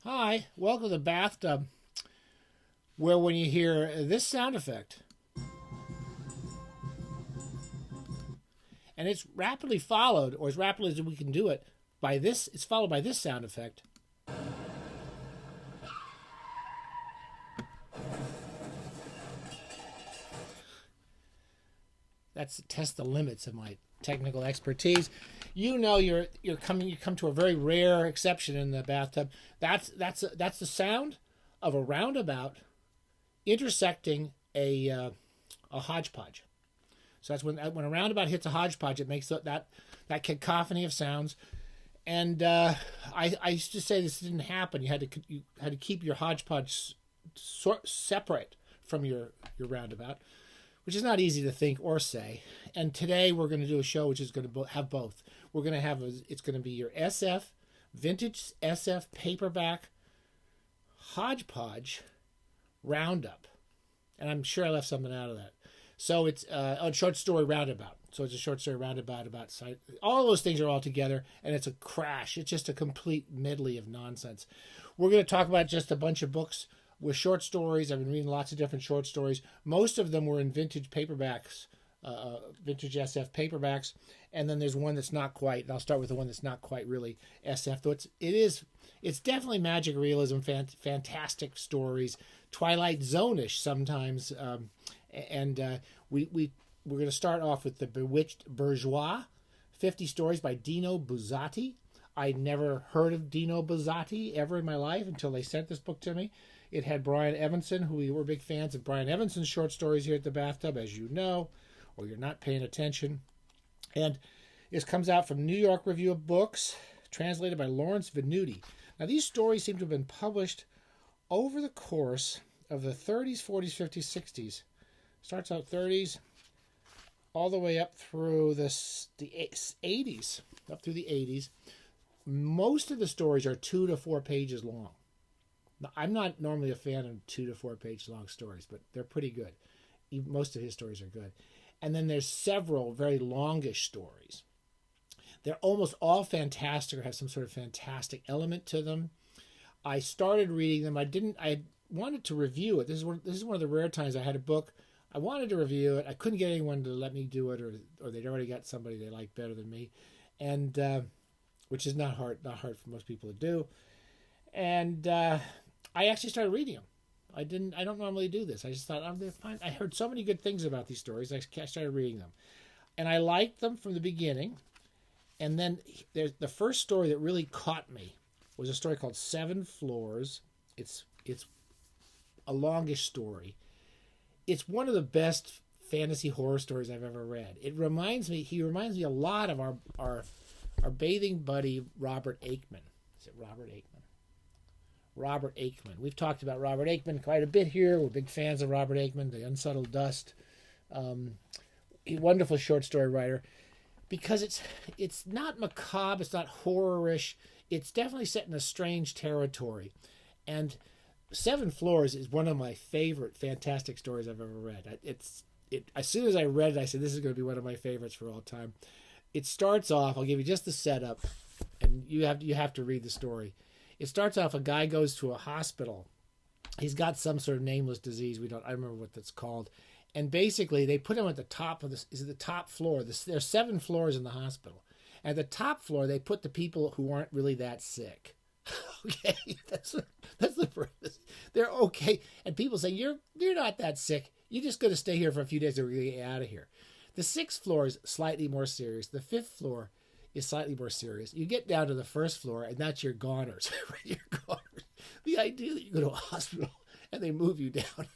Hi, welcome to the bathtub, where when you hear this sound effect, and it's rapidly followed, or as rapidly as we can do it, by this, it's followed by this sound effect. That's to test the limits of my technical expertise. You know, you come to a very rare exception in the bathtub. That's the sound of a roundabout intersecting a hodgepodge. So that's when a roundabout hits a hodgepodge, it makes that cacophony of sounds. And I used to say this didn't happen. You had to keep your hodgepodge separate from your roundabout, which is not easy to think or say. And today we're going to do a show which is going to have both. We're going to have it's going to be your SF, vintage SF paperback, Hodgepodge, Roundup. And I'm sure I left something out of that. So it's a short story Roundabout. So it's a short story Roundabout about site. All those things are all together, and it's a crash. It's just a complete medley of nonsense. We're going to talk about just a bunch of books with short stories. I've been reading lots of different short stories. Most of them were in vintage paperbacks, vintage SF paperbacks. And then there's one that's not quite, and I'll start with the one that's not quite really SF, though it's definitely magic realism, fantastic stories, Twilight Zone-ish sometimes. We're going to start off with the Bewitched Bourgeois, 50 stories by Dino Buzzati. I'd never heard of Dino Buzzati ever in my life until they sent this book to me. It had Brian Evanson, who we were big fans of Brian Evanson's short stories here at the bathtub, as you know, or you're not paying attention. And this comes out from New York Review of Books, translated by Lawrence Venuti. Now, these stories seem to have been published over the course of the 30s, 40s, 50s, 60s. Starts out 30s, all the way up through the 80s, up through the 80s. Most of the stories are 2 to 4 pages long. Now, I'm not normally a fan of 2 to 4 page long stories, but they're pretty good. Most of his stories are good. And then there's several very longish stories. They're almost all fantastic or have some sort of fantastic element to them. I started reading them. I wanted to review it. This is one of the rare times I had a book. I wanted to review it. I couldn't get anyone to let me do it, or they'd already got somebody they liked better than me, and which is not hard for most people to do. And I actually started reading them. I don't normally do this. I just thought, they're fine. I heard so many good things about these stories. I started reading them, and I liked them from the beginning. And then there's the first story that really caught me was a story called 7 Floors. It's a longish story. It's one of the best fantasy horror stories I've ever read. He reminds me a lot of our bathing buddy Robert Aickman. Is it Robert Aickman? Robert Aickman. We've talked about Robert Aickman quite a bit here. We're big fans of Robert Aickman, The Unsettled Dust. A wonderful short story writer. Because it's not macabre, it's not horror-ish. It's definitely set in a strange territory. And 7 Floors is one of my favorite fantastic stories I've ever read. As soon as I read it, I said, this is going to be one of my favorites for all time. It starts off, I'll give you just the setup, and you have to read the story. It starts off, a guy goes to a hospital. He's got some sort of nameless disease. I don't remember what that's called. And basically, they put him at the top of the top floor. There's 7 floors in the hospital. At the top floor, they put the people who aren't really that sick. Okay, that's the purpose. They're okay, and people say you're not that sick. You're just going to stay here for a few days, and we're going to get out of here. The 6th floor is slightly more serious. The 5th floor is slightly more serious. You get down to the 1st floor, and that's your goners. Your goners. The idea that you go to a hospital and they move you down.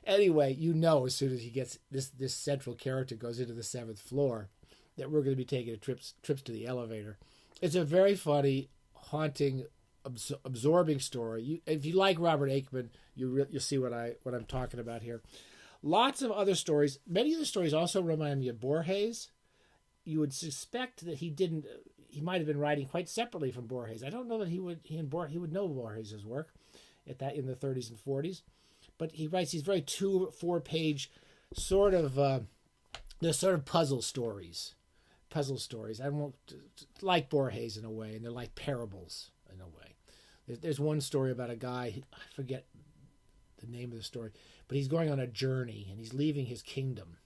Anyway, as soon as he gets this central character goes into the 7th floor, that we're going to be taking trips to the elevator. It's a very funny, haunting, absorbing story. If you like Robert Aickman, you'll see what I'm talking about here. Lots of other stories. Many of the stories also remind me of Borges. You would suspect that he might have been writing quite separately from Borges. I don't know that he would know Borges' work in the 30s and 40s, but he writes these very 2-4 page sort of they're sort of puzzle stories. I won't like Borges in a way, and they're like parables in a way. There's one story about a guy, I forget the name of the story, but he's going on a journey and he's leaving his kingdom.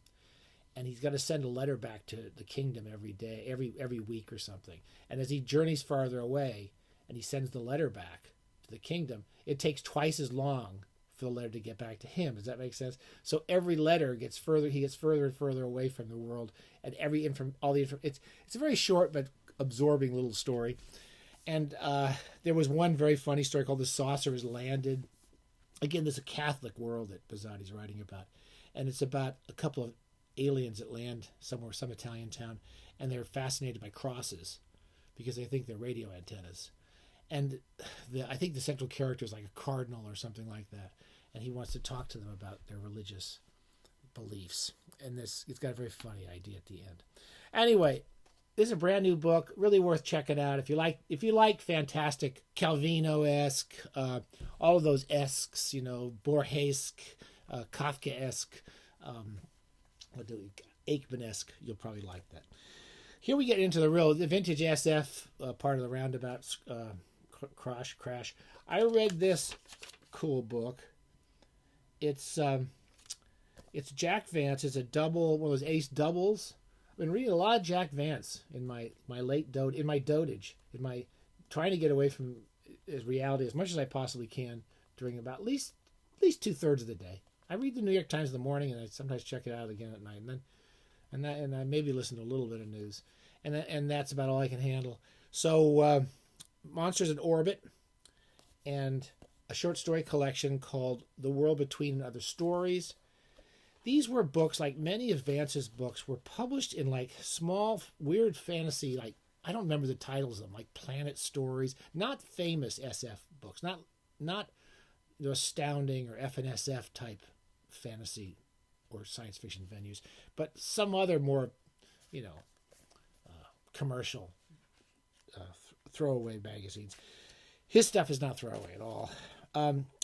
And he's got to send a letter back to the kingdom every day, every week or something. And as he journeys farther away and he sends the letter back to the kingdom, it takes twice as long for the letter to get back to him. Does that make sense? So every letter gets further, he gets further and further away from the world, and it's a very short but absorbing little story. And there was one very funny story called "The Saucer Has Landed." Again, there's a Catholic world that Buzzati's writing about, and it's about a couple of aliens that land somewhere, some Italian town, and they're fascinated by crosses because they think they're radio antennas. And I think the central character is like a cardinal or something like that, and he wants to talk to them about their religious beliefs. And it's got a very funny idea at the end. Anyway, this is a brand new book, really worth checking out if you like fantastic Calvino-esque, all of those esques, Borgesque, Kafkaesque, Aikman-esque. You'll probably like that. Here we get into the vintage SF part of the Roundabout crash. I read this cool book. It's Jack Vance. It's a double, one of those ace doubles. I've been reading a lot of Jack Vance in my dotage, in my trying to get away from his reality as much as I possibly can during about at least 2/3 of the day. I read the New York Times in the morning, and I sometimes check it out again at night, and I maybe listen to a little bit of news, and that's about all I can handle. So, Monsters in Orbit, and a short story collection called The World Between and Other Stories. These were books, like many of Vance's books, were published in like small, weird fantasy, like, I don't remember the titles of them, like Planet Stories, not famous SF books, not Astounding or FNSF type fantasy or science fiction venues, but some other more, commercial throwaway magazines. His stuff is not throwaway at all.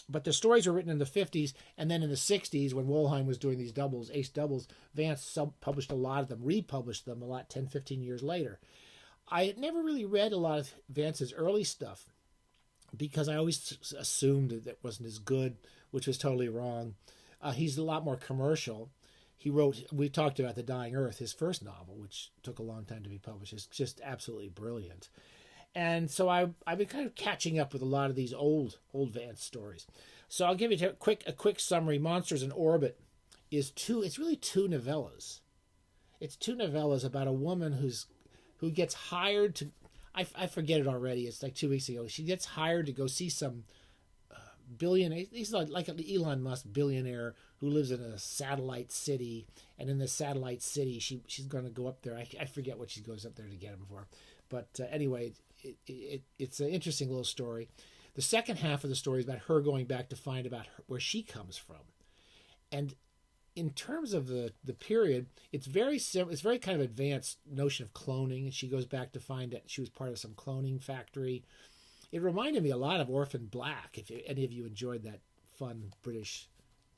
But the stories were written in the 50s, and then in the 60s, when Wollheim was doing these doubles, ace doubles, Vance published a lot of them, republished them a lot 10, 15 years later. I had never really read a lot of Vance's early stuff because I always assumed that it wasn't as good, which was totally wrong. He's a lot more commercial. We talked about The Dying Earth, his first novel, which took a long time to be published. It's just absolutely brilliant. And so I've been kind of catching up with a lot of these old Vance stories. So I'll give you a quick summary. Monsters in Orbit it's really two novellas. It's two novellas about a woman who gets hired to, I forget it already. It's like 2 weeks ago. She gets hired to go see some billionaire. He's like an Elon Musk billionaire who lives in a satellite city, and in this satellite city, she's going to go up there. I forget what she goes up there to get him for, but anyway, it's an interesting little story. The second half of the story is about her going back to find about where she comes from, and in terms of the period, it's very simple. It's very kind of advanced notion of cloning, and she goes back to find that she was part of some cloning factory. It reminded me a lot of Orphan Black, if any of you enjoyed that fun British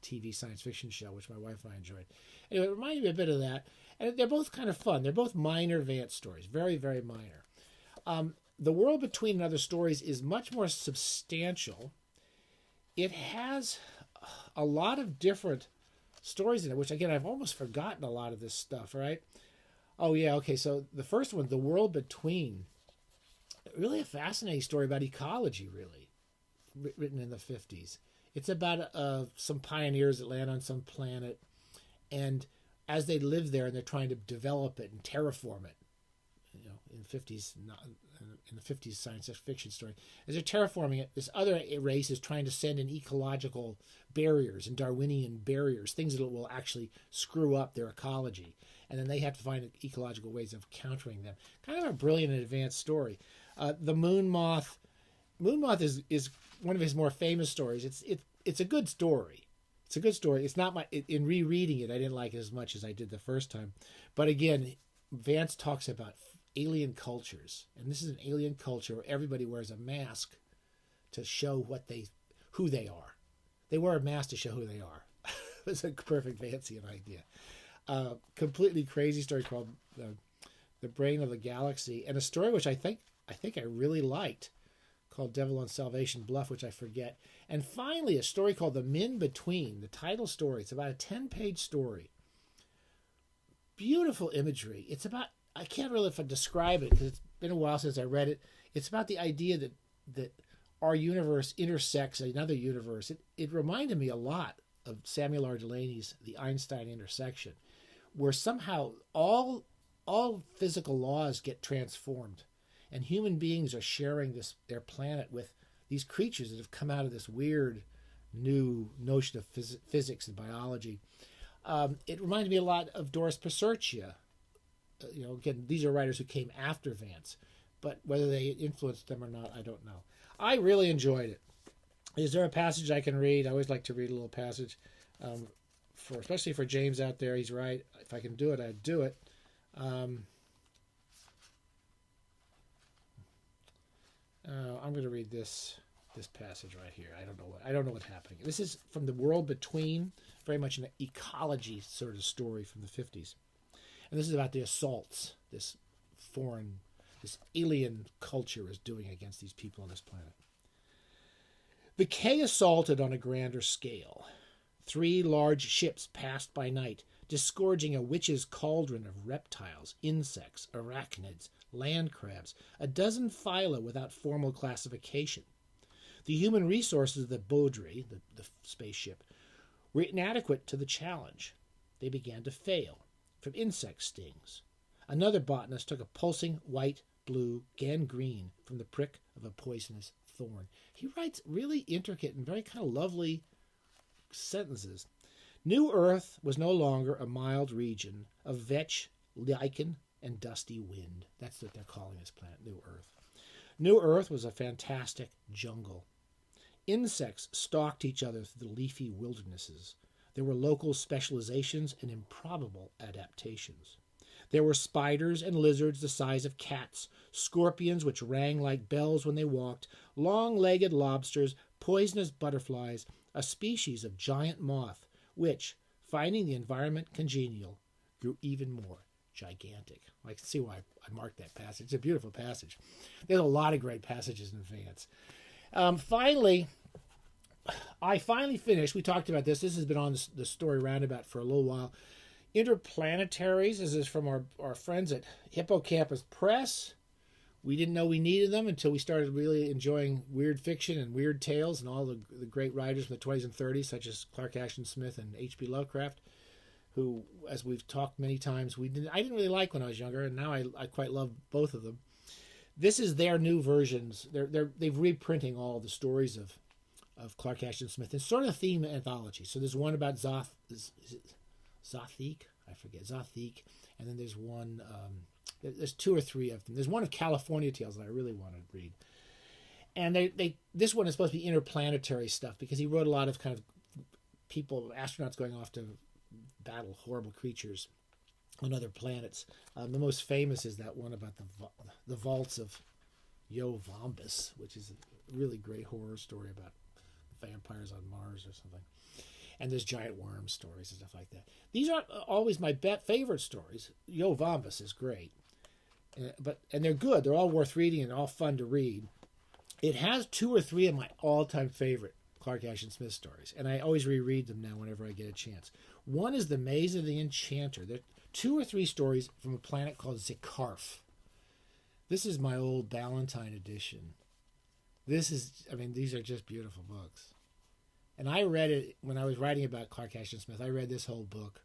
TV science fiction show, which my wife and I enjoyed. Anyway, it reminded me a bit of that. And they're both kind of fun. They're both minor Vance stories, very, very minor. The World Between and Other Stories is much more substantial. It has a lot of different stories in it, which, again, I've almost forgotten a lot of this stuff, right? Oh, yeah, okay, so the first one, The World Between, really a fascinating story about ecology, really, written in the 50s. It's about some pioneers that land on some planet, and as they live there and they're trying to develop it and terraform it, in the 50s science fiction story, as they're terraforming it, this other race is trying to send in ecological barriers and Darwinian barriers, things that will actually screw up their ecology, and then they have to find ecological ways of countering them. Kind of a brilliant and advanced story. The Moon Moth is one of his more famous stories. It's a good story. It's a good story. It's not in rereading it, I didn't like it as much as I did the first time. But again, Vance talks about alien cultures, and this is an alien culture where everybody wears a mask to show who they are. They wear a mask to show who they are. It's a perfect Vancian idea. Completely crazy story called The Brain of the Galaxy, and a story which I think I really liked, called Devil on Salvation Bluff, which I forget. And finally, a story called The Men Between, the title story. It's about a 10-page story. Beautiful imagery. It's about, I can't really describe it because it's been a while since I read it. It's about the idea that our universe intersects another universe. It reminded me a lot of Samuel R. Delaney's The Einstein Intersection, where somehow all physical laws get transformed, and human beings are sharing their planet with these creatures that have come out of this weird new notion of physics and biology. It reminded me a lot of Doris Passerchia. Again, these are writers who came after Vance, but whether they influenced them or not, I don't know. I really enjoyed it. Is there a passage I can read? I always like to read a little passage, especially for James out there. He's right. If I can do it, I'd do it. I'm going to read this passage right here. I don't know what's happening. This is from The World Between, very much an ecology sort of story from the 50s. And this is about the assaults this alien culture is doing against these people on this planet. The K assaulted on a grander scale. 3 large ships passed by night, disgorging a witch's cauldron of reptiles, insects, arachnids, land crabs, a dozen phyla without formal classification. The human resources of the Beaudry, the spaceship, were inadequate to the challenge. They began to fail from insect stings. Another botanist took a pulsing white, blue, gangrene from the prick of a poisonous thorn. He writes really intricate and very kind of lovely sentences. New Earth was no longer a mild region of vetch, lichen, and dusty wind. That's what they're calling this planet, New Earth. New Earth was a fantastic jungle. Insects stalked each other through the leafy wildernesses. There were local specializations and improbable adaptations. There were spiders and lizards the size of cats, scorpions which rang like bells when they walked, long-legged lobsters, poisonous butterflies, a species of giant moth, which, finding the environment congenial, grew even more gigantic. I can see why I marked that passage. It's a beautiful passage. There's a lot of great passages in Vance. I finally finished. We talked about this. This has been on the story Roundabout for a little while. Interplanetaries. This is from our friends at Hippocampus Press. We didn't know we needed them until we started really enjoying weird fiction and weird tales and all the great writers from the 20s and 30s, such as Clark Ashton Smith and H.P. Lovecraft, who, as we've talked many times, I didn't really like when I was younger, and now I quite love both of them. This is their new versions. They've reprinting all the stories of Clark Ashton Smith. It's sort of a theme anthology. So there's one about Zothique? I forget. Zothique. And then there's one, there's 2 or 3 of them. There's one of California Tales that I really want to read. And this one is supposed to be interplanetary stuff because he wrote a lot of kind of people, astronauts going off to battle horrible creatures on other planets. The most famous is that one about the vaults of Yo-Vombus, which is a really great horror story about vampires on Mars or something. And there's giant worm stories and stuff like that. These aren't always my favorite stories. Yo-Vombus is great. And they're good. They're all worth reading and all fun to read. It has 2 or 3 of my all-time favorite Clark Ashton Smith stories, and I always reread them now whenever I get a chance. One is The Maze of the Enchanter. There are 2 or 3 stories from a planet called Zikarf. This is my old Ballantine edition. These are just beautiful books. And I read it when I was writing about Clark Ashton Smith. I read this whole book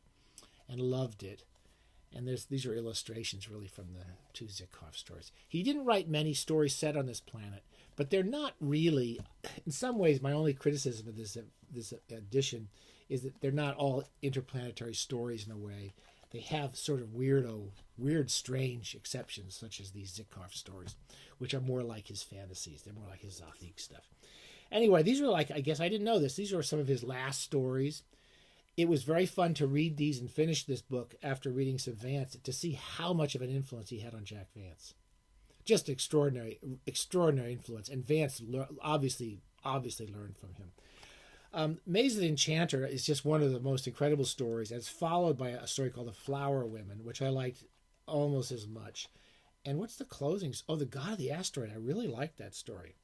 and loved it. And these are illustrations really from the 2 Zikarf stories. He didn't write many stories set on this planet, but they're not really, in some ways, my only criticism of this edition is that they're not all interplanetary stories in a way. They have sort of weird, strange exceptions, such as these Zikarf stories, which are more like his fantasies. They're more like his Zothique stuff. Anyway, these were I guess I didn't know this. These were some of his last stories. It was very fun to read these and finish this book after reading some Vance to see how much of an influence he had on Jack Vance. Just extraordinary influence. And Vance obviously learned from him. Maze of the Enchanter is just one of the most incredible stories. And it's followed by a story called The Flower Women, which I liked almost as much. And what's the closing? Oh, The God of the Asteroid. I really liked that story.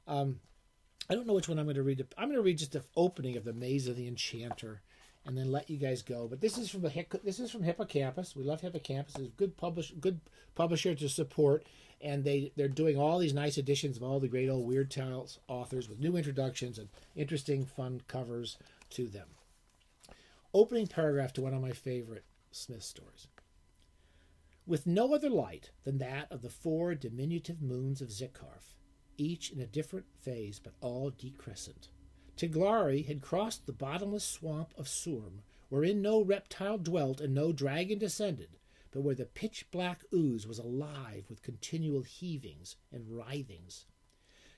I don't know which one I'm going to read. I'm going to read just the opening of The Maze of the Enchanter, and then let you guys go. But this is from Hippocampus. We love Hippocampus. It's a good publisher to support, and they're doing all these nice editions of all the great old Weird Tales authors with new introductions and interesting, fun covers to them. Opening paragraph to one of my favorite Smith stories. With no other light than that of the 4 diminutive moons of Zikarf, each in a different phase but all decrescent, Tiglari had crossed the bottomless swamp of Surm, wherein no reptile dwelt and no dragon descended, but where the pitch-black ooze was alive with continual heavings and writhings.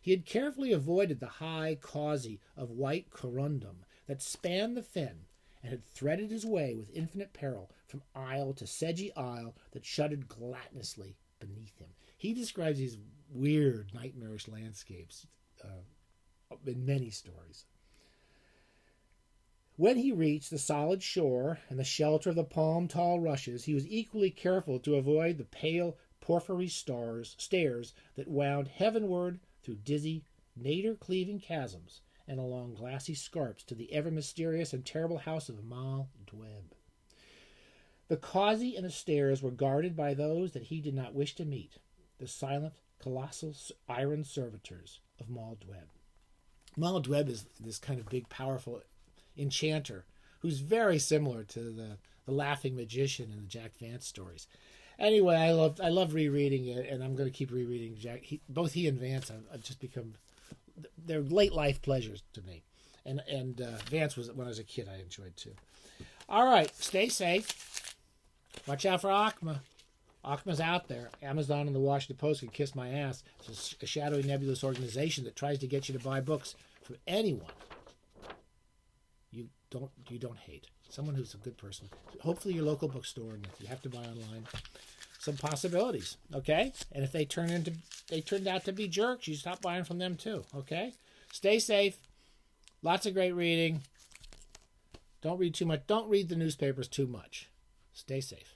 He had carefully avoided the high causey of white corundum that spanned the fen, and had threaded his way with infinite peril from isle to sedgy isle that shuddered gluttonously beneath him. He describes these weird, nightmarish landscapes in many stories. When he reached the solid shore and the shelter of the palm-tall rushes, he was equally careful to avoid the pale porphyry stairs that wound heavenward through dizzy, nadir-cleaving chasms and along glassy scarps to the ever-mysterious and terrible house of Mal Dweb. The causey and the stairs were guarded by those that he did not wish to meet, the silent, colossal iron servitors of Mal Dweb. Mal Dweb is this kind of big, powerful enchanter who's very similar to the laughing magician in the Jack Vance stories. Anyway, I love rereading it, and I'm going to keep rereading Jack. Both he and Vance have just become, they're late life pleasures to me. And Vance was, when I was a kid, I enjoyed too. All right, stay safe. Watch out for Akma. Akma's out there. Amazon and the Washington Post can kiss my ass. It's a shadowy, nebulous organization that tries to get you to buy books from anyone you don't hate. Someone who's a good person. Hopefully your local bookstore, and if you have to buy online, some possibilities, okay? And if they turned out to be jerks, you stop buying from them too, okay? Stay safe. Lots of great reading. Don't read too much. Don't read the newspapers too much. Stay safe.